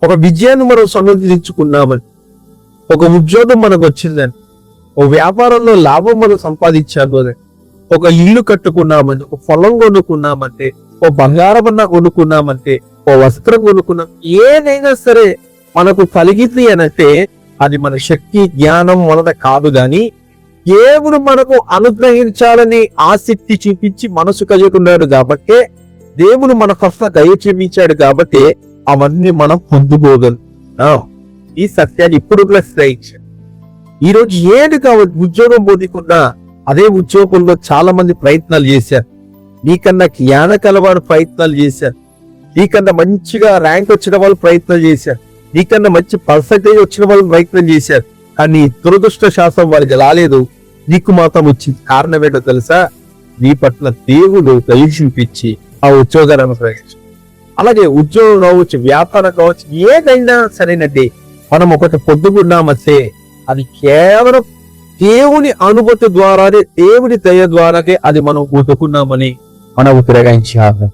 ఒక విజయాన్ని మనం సమర్థించుకున్నామని, ఒక ఉద్యోగం మనకు వచ్చిందని, ఒక వ్యాపారంలో లాభం మనం సంపాదించాము అని, ఒక ఇల్లు కట్టుకున్నామని, ఒక పొలం కొనుక్కున్నామంటే, ఓ బంగారం అన్నా కొనుక్కున్నామంటే, ఓ వస్త్రం కొనుక్కున్నాం, ఏదైనా సరే మనకు కలిగింది అనంటే అది మన శక్తి జ్ఞానం వలన కాదు గాని దేవుడు మనకు అనుగ్రహించాలని ఆసక్తి చూపించి మనసు కలుగుతున్నాడు కాబట్టి, దేవుడు మన పట్ల దయ చూపించాడు కాబట్టి అవన్నీ మనం పొందుకోగలం. ఈ సత్యాన్ని ఇప్పుడు గ్రహించాడు. ఈ రోజు ఏది కావచ్చు, ఉద్యోగం పొందకుండా అదే ఉద్యోగంలో చాలా మంది ప్రయత్నాలు చేశారు. నీకన్నా జ్ఞాన కలవారు ప్రయత్నాలు చేశారు. నీకన్నా మంచిగా ర్యాంక్ వచ్చిన వాళ్ళు ప్రయత్నాలు చేశారు. నీకన్నా మంచి పర్సంటేజ్ వచ్చిన వాళ్ళు ప్రయత్నం చేశారు. కానీ దురదృష్ట శాస్త్రం వారికి రాలేదు, నీకు మాత్రం వచ్చింది. కారణం ఏంటో తెలుసా? నీ పట్ల దేవుడు దయ చూపించి ఆ ఉద్యోగాన్ని అనుగ్రహించాడు. అలాగే ఉద్యోగం కావచ్చు, వ్యాపారం కావచ్చు, ఏదైనా సరేనండి, మనం ఒకటి పొద్దుకున్నామంటే అది కేవలం దేవుని అనుమతి ద్వారానే, దేవుని దయ ద్వారానే అది మనం పొందుకున్నామని మనం గ్రహించాలి.